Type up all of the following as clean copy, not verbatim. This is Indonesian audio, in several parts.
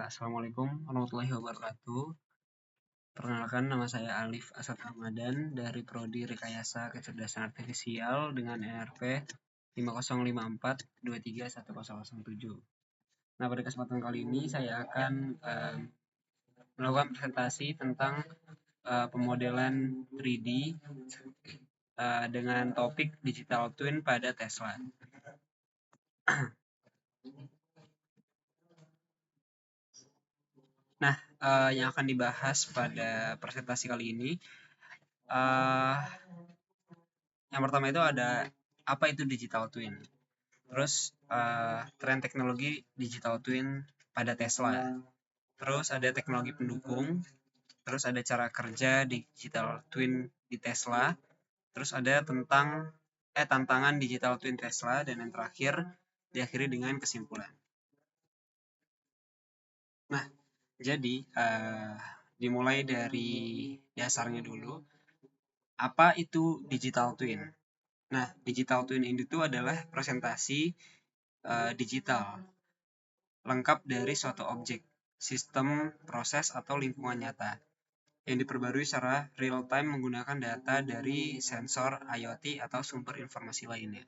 Assalamualaikum warahmatullahi wabarakatuh. Perkenalkan, nama saya Alif Asad Ramadan dari Prodi Rekayasa Kecerdasan Artifisial dengan NRP 5054231007. Nah, pada kesempatan kali ini saya akan melakukan presentasi tentang pemodelan 3D dengan topik digital twin pada Tesla. Nah, yang akan dibahas pada presentasi kali ini, yang pertama itu ada apa itu digital twin, terus tren teknologi digital twin pada Tesla, terus ada teknologi pendukung, terus ada cara kerja digital twin di Tesla, terus ada tentang tantangan digital twin Tesla, dan yang terakhir diakhiri dengan kesimpulan. Nah, jadi dimulai dari dasarnya dulu. Apa itu digital twin? Nah, digital twin itu adalah presentasi digital lengkap dari suatu objek, sistem, proses, atau lingkungan nyata yang diperbarui secara real time menggunakan data dari sensor IoT atau sumber informasi lainnya.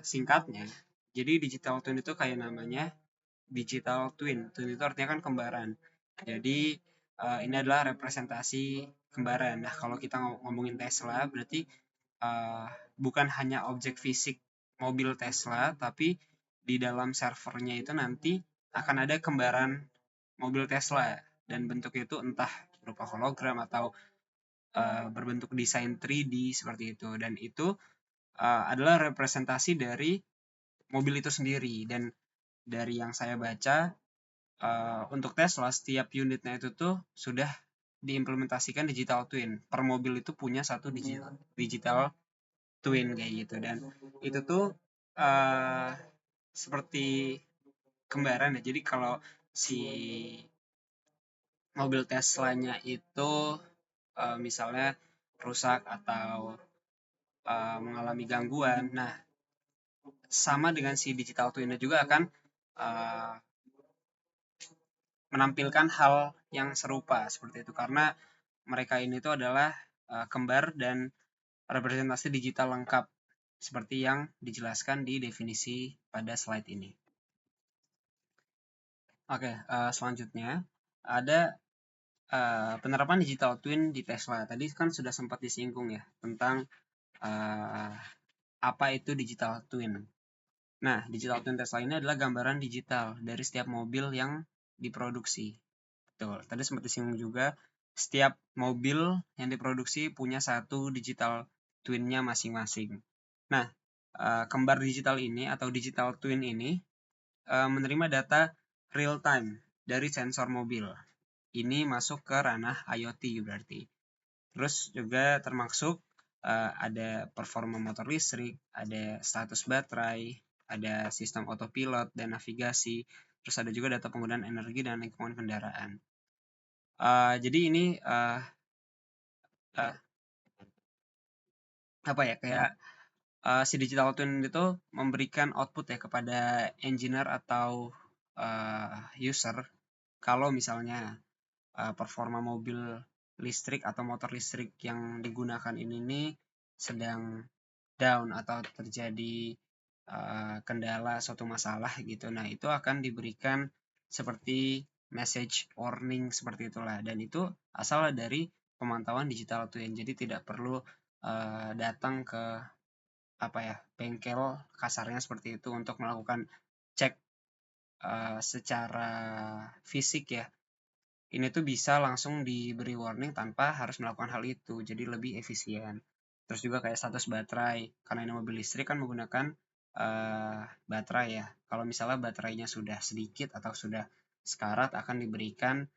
Singkatnya, jadi digital twin itu kayak namanya digital twin. Twin itu artinya kan kembaran. Jadi ini adalah representasi kembaran. Nah, kalau kita ngomongin Tesla, berarti bukan hanya objek fisik mobil Tesla, tapi di dalam servernya itu nanti akan ada kembaran mobil Tesla, dan bentuknya itu entah berupa hologram atau berbentuk desain 3D seperti itu, dan itu adalah representasi dari mobil itu sendiri. Dan dari yang saya baca, untuk Tesla setiap unitnya itu tuh sudah diimplementasikan digital twin. Per mobil itu punya satu digital twin kayak gitu, dan itu tuh seperti kembaran ya. Jadi kalau si mobil Teslanya itu misalnya rusak atau mengalami gangguan, nah sama dengan si digital twinnya juga akan menampilkan hal yang serupa seperti itu, karena mereka ini tuh adalah kembar dan representasi digital lengkap seperti yang dijelaskan di definisi pada slide ini. Oke, selanjutnya ada penerapan digital twin di Tesla. Tadi kan sudah sempat disinggung ya tentang apa itu digital twin. Nah, digital twin Tesla ini adalah gambaran digital dari setiap mobil yang diproduksi. Betul, tadi sempat disinggung juga, setiap mobil yang diproduksi punya satu digital twin-nya masing-masing. Nah, kembar digital ini atau digital twin ini menerima data real time dari sensor mobil. Ini masuk ke ranah IoT berarti. Terus juga termasuk ada performa motor listrik, ada status baterai, ada sistem autopilot dan navigasi, terus ada juga data penggunaan energi dan lingkungan kendaraan. Jadi ini apa ya, kayak si digital twin itu memberikan output ya kepada engineer atau user kalau misalnya performa mobil listrik atau motor listrik yang digunakan ini nih sedang down atau terjadi kendala suatu masalah gitu. Nah, itu akan diberikan seperti message warning seperti itulah, dan itu asal dari pemantauan digital twin. Jadi tidak perlu datang ke bengkel kasarnya seperti itu untuk melakukan cek secara fisik ya. Ini tuh bisa langsung diberi warning tanpa harus melakukan hal itu, jadi lebih efisien. Terus juga kayak status baterai, karena ini mobil listrik kan menggunakan baterai ya. Kalau misalnya baterainya sudah sedikit atau sudah sekarat, akan diberikan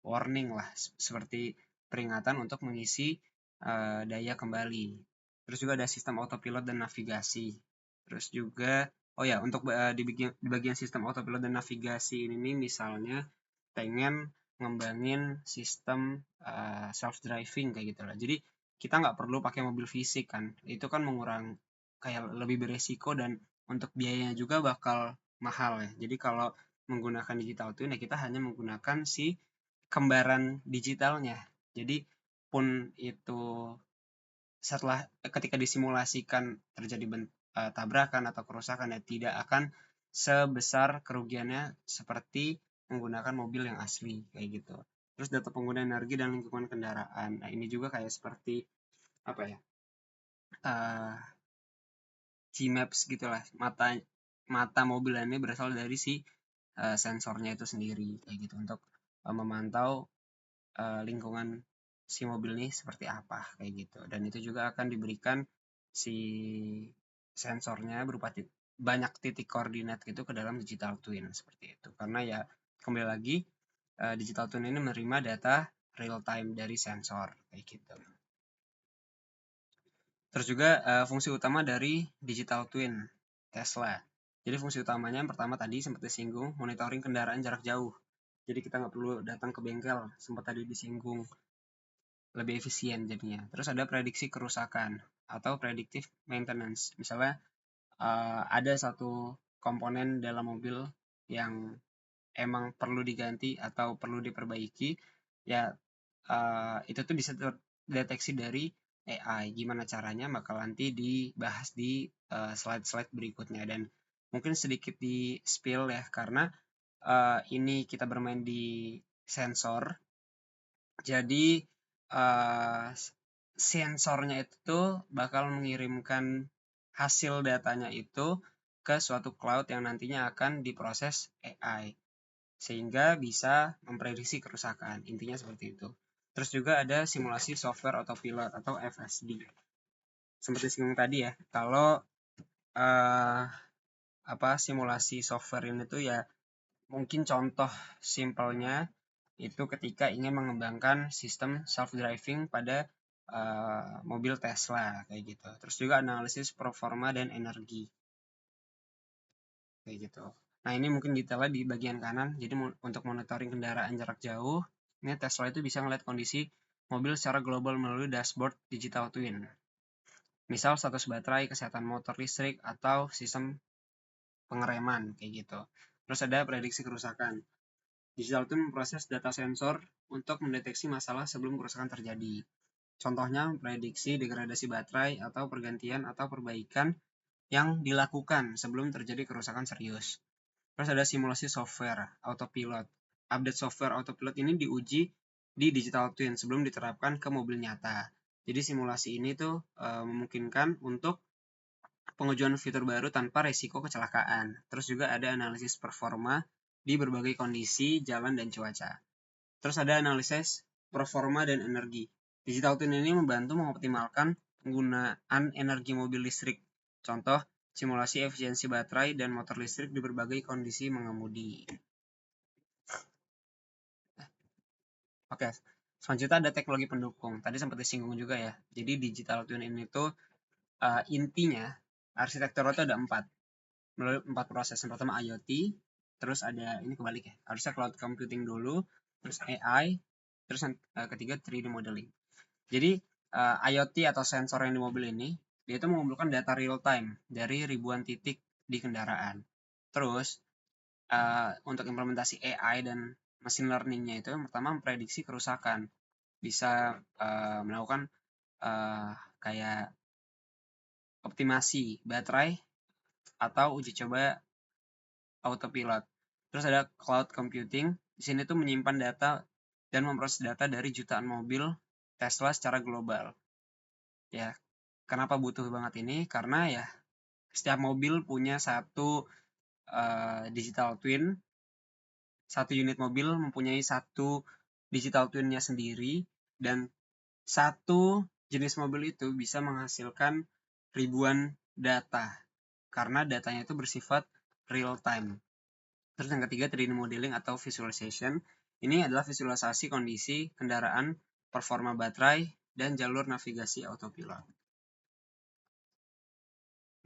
warning lah, seperti peringatan untuk mengisi daya kembali. Terus juga ada sistem autopilot dan navigasi. Terus juga untuk di bagian sistem autopilot dan navigasi ini misalnya pengen ngembangin sistem self driving kayak gitu lah. Jadi kita nggak perlu pakai mobil fisik kan. Itu kan kayak lebih beresiko, dan untuk biayanya juga bakal mahal ya. Jadi kalau menggunakan digital twin, ya kita hanya menggunakan si kembaran digitalnya. Jadi pun itu setelah ketika disimulasikan terjadi tabrakan atau kerusakan, ya tidak akan sebesar kerugiannya seperti menggunakan mobil yang asli kayak gitu. Terus data pengguna energi dan lingkungan kendaraan. Nah, ini juga kayak seperti apa ya? G-Maps gitulah. Mata mobil ini berasal dari si sensornya itu sendiri kayak gitu untuk memantau lingkungan si mobil ini seperti apa kayak gitu. Dan itu juga akan diberikan si sensornya berupa banyak titik koordinat gitu ke dalam digital twin seperti itu. Karena ya kembali lagi digital twin ini menerima data real time dari sensor kayak gitu. Terus juga fungsi utama dari digital twin Tesla. Jadi fungsi utamanya yang pertama tadi sempat disinggung, monitoring kendaraan jarak jauh. Jadi kita nggak perlu datang ke bengkel, sempat tadi disinggung, lebih efisien jadinya. Terus ada prediksi kerusakan atau predictive maintenance. Misalnya ada satu komponen dalam mobil yang emang perlu diganti atau perlu diperbaiki, ya itu tuh bisa terdeteksi dari AI. Gimana caranya bakal nanti dibahas di slide-slide berikutnya, dan mungkin sedikit di spill ya, karena ini kita bermain di sensor. Jadi sensornya itu bakal mengirimkan hasil datanya itu ke suatu cloud yang nantinya akan diproses AI sehingga bisa memprediksi kerusakan. Intinya seperti itu. Terus juga ada simulasi software autopilot atau FSD. Seperti singgung tadi ya, kalau simulasi software ini tuh ya mungkin contoh simpelnya itu ketika ingin mengembangkan sistem self-driving pada mobil Tesla kayak gitu. Terus juga analisis performa dan energi kayak gitu. Nah, ini mungkin detailnya di bagian kanan. Jadi untuk monitoring kendaraan jarak jauh, ini Tesla itu bisa melihat kondisi mobil secara global melalui dashboard digital twin. Misal status baterai, kesehatan motor listrik, atau sistem pengereman kayak gitu. Terus ada prediksi kerusakan. Digital twin memproses data sensor untuk mendeteksi masalah sebelum kerusakan terjadi. Contohnya prediksi degradasi baterai atau pergantian atau perbaikan yang dilakukan sebelum terjadi kerusakan serius. Terus ada simulasi software autopilot. Update software autopilot ini diuji di digital twin sebelum diterapkan ke mobil nyata. Jadi simulasi ini tuh memungkinkan untuk pengujian fitur baru tanpa resiko kecelakaan. Terus juga ada analisis performa di berbagai kondisi jalan dan cuaca. Terus ada analisis performa dan energi. Digital twin ini membantu mengoptimalkan penggunaan energi mobil listrik. Contoh, simulasi efisiensi baterai dan motor listrik di berbagai kondisi mengemudi. Oke, selanjutnya ada teknologi pendukung. Tadi sempat disinggung juga ya. Jadi digital twin ini tuh intinya arsitekturnya itu ada 4. Melalui 4 proses. Yang pertama IoT, terus ada ini kebalik ya. Harusnya cloud computing dulu, terus AI, terus yang ketiga 3D modeling. Jadi IoT atau sensor yang di mobil ini, dia itu mengumpulkan data real time dari ribuan titik di kendaraan. Terus untuk implementasi AI dan machine learning-nya itu yang pertama memprediksi kerusakan. Bisa melakukan kayak optimasi baterai atau uji coba autopilot. Terus ada cloud computing. Di sini tuh menyimpan data dan memproses data dari jutaan mobil Tesla secara global. Ya, kenapa butuh banget ini? Karena ya setiap mobil punya satu digital twin. Satu unit mobil mempunyai satu digital twin-nya sendiri, dan satu jenis mobil itu bisa menghasilkan ribuan data karena datanya itu bersifat real time. Terus yang ketiga 3D modeling atau visualization. Ini adalah visualisasi kondisi kendaraan, performa baterai, dan jalur navigasi autopilot.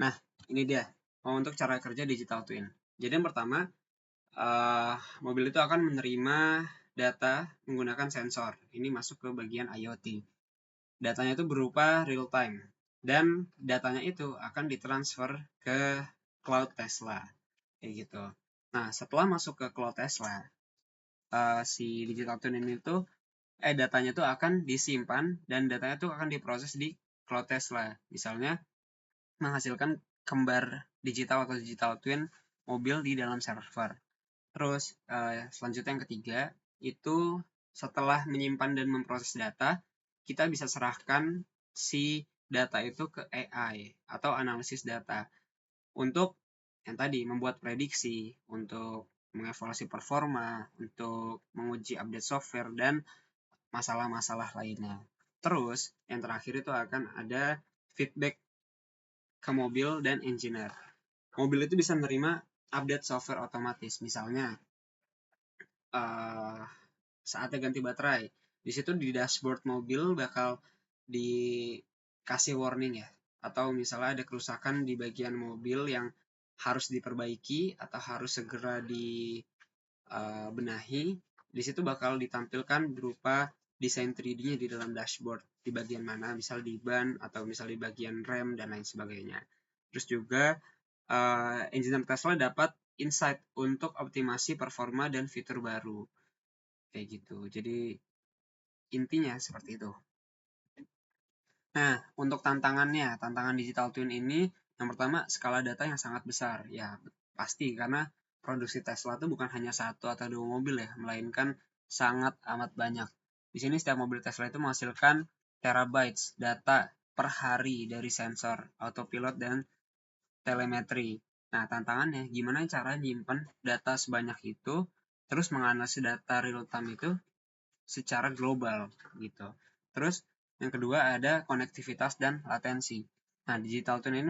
Nah, ini dia untuk cara kerja digital twin. Jadi yang pertama, mobil itu akan menerima data menggunakan sensor. Ini masuk ke bagian IoT. Datanya itu berupa real time. Dan datanya itu akan ditransfer ke cloud Tesla. Kayak gitu. Nah, setelah masuk ke Cloud Tesla, si digital twin ini tuh datanya tuh akan disimpan dan datanya tuh akan diproses di Cloud Tesla. Misalnya menghasilkan kembar digital atau digital twin mobil di dalam server. Terus selanjutnya yang ketiga itu setelah menyimpan dan memproses data, kita bisa serahkan si data itu ke AI atau analisis data untuk yang tadi membuat prediksi, untuk mengevaluasi performa, untuk menguji update software dan masalah-masalah lainnya. Terus yang terakhir itu akan ada feedback ke mobil dan engineer. Mobil itu bisa menerima update software otomatis, misalnya saatnya ganti baterai. Di situ di dashboard mobil bakal dikasih warning ya. Atau misalnya ada kerusakan di bagian mobil yang harus diperbaiki atau harus segera dibenahi. Di situ bakal ditampilkan berupa desain 3D-nya di dalam dashboard. Di bagian mana, misal di ban atau misal di bagian rem dan lain sebagainya. Terus juga engineer Tesla dapat insight untuk optimasi performa dan fitur baru. Kayak gitu. Jadi intinya seperti itu. Nah, untuk tantangan digital twin ini, yang pertama skala data yang sangat besar. Ya, pasti karena produksi Tesla itu bukan hanya satu atau dua mobil ya, melainkan sangat amat banyak. Di sini setiap mobil Tesla itu menghasilkan terabytes data per hari dari sensor, autopilot, dan telemetri. Nah, tantangannya gimana cara nyimpen data sebanyak itu, terus menganalisis data real time itu secara global gitu. Terus yang kedua ada konektivitas dan latensi. Nah, digital twin ini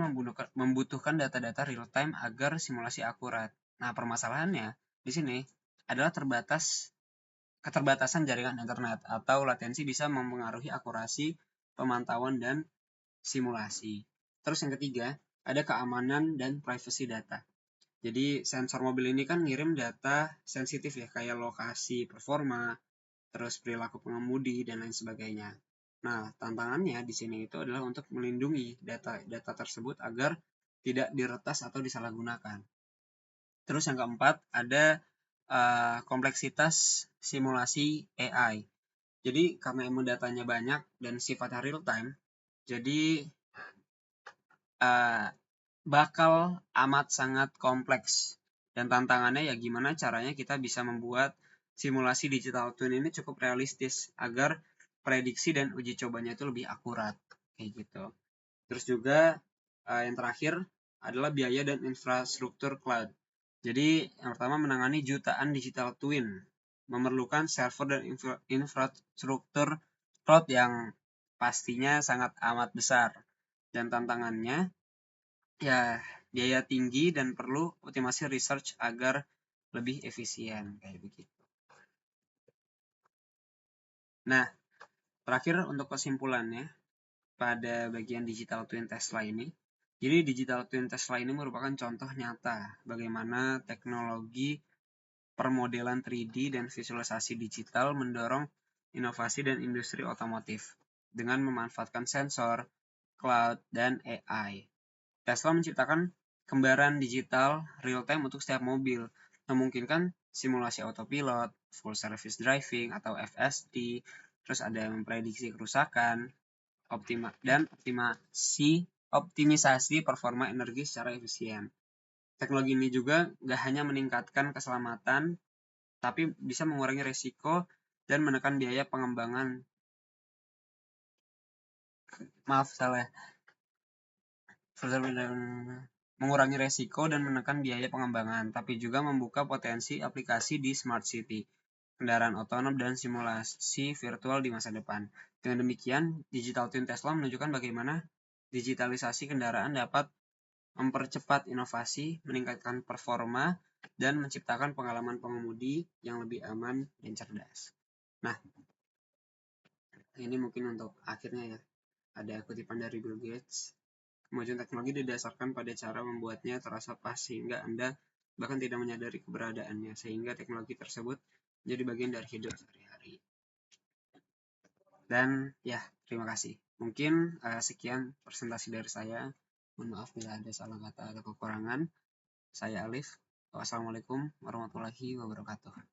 membutuhkan data-data real time agar simulasi akurat. Nah, permasalahannya di sini adalah keterbatasan jaringan internet atau latensi bisa mempengaruhi akurasi pemantauan dan simulasi. Terus yang ketiga, ada keamanan dan privacy data. Jadi sensor mobil ini kan ngirim data sensitif ya, kayak lokasi, performa, terus perilaku pengemudi dan lain sebagainya. Nah, tantangannya di sini itu adalah untuk melindungi data tersebut agar tidak diretas atau disalahgunakan. Terus yang keempat ada kompleksitas simulasi AI. Jadi karena ilmu datanya banyak dan sifatnya real time, jadi bakal amat sangat kompleks. Dan tantangannya ya gimana caranya kita bisa membuat simulasi digital twin ini cukup realistis agar prediksi dan uji cobanya itu lebih akurat kayak gitu. Terus juga yang terakhir adalah biaya dan infrastruktur cloud. Jadi yang pertama menangani jutaan digital twin memerlukan server dan infrastruktur cloud yang pastinya sangat amat besar. Dan tantangannya ya biaya tinggi dan perlu optimasi research agar lebih efisien kayak begitu. Nah, terakhir untuk kesimpulannya pada bagian digital twin Tesla ini. Jadi digital twin Tesla ini merupakan contoh nyata bagaimana teknologi permodelan 3D dan visualisasi digital mendorong inovasi dan industri otomotif dengan memanfaatkan sensor, cloud, dan AI. Tesla menciptakan kembaran digital real-time untuk setiap mobil, memungkinkan simulasi autopilot, full service driving atau FSD, terus ada memprediksi kerusakan, dan optimisasi performa energi secara efisien. Teknologi ini juga nggak hanya meningkatkan keselamatan, tapi bisa mengurangi risiko dan menekan biaya pengembangan. Mengurangi resiko dan menekan biaya pengembangan, tapi juga membuka potensi aplikasi di smart city, kendaraan otonom, dan simulasi virtual di masa depan. Dengan demikian, digital twin Tesla menunjukkan bagaimana digitalisasi kendaraan dapat mempercepat inovasi, meningkatkan performa, dan menciptakan pengalaman pengemudi yang lebih aman dan cerdas. Nah, ini mungkin untuk akhirnya ya. Ada kutipan dari Bill Gates. Kemajuan teknologi didasarkan pada cara membuatnya terasa pas sehingga Anda bahkan tidak menyadari keberadaannya, sehingga teknologi tersebut menjadi bagian dari hidup sehari-hari. Dan ya, terima kasih. Mungkin sekian presentasi dari saya. Mohon maaf bila ada salah kata atau kekurangan. Saya Alif. Wassalamualaikum warahmatullahi wabarakatuh.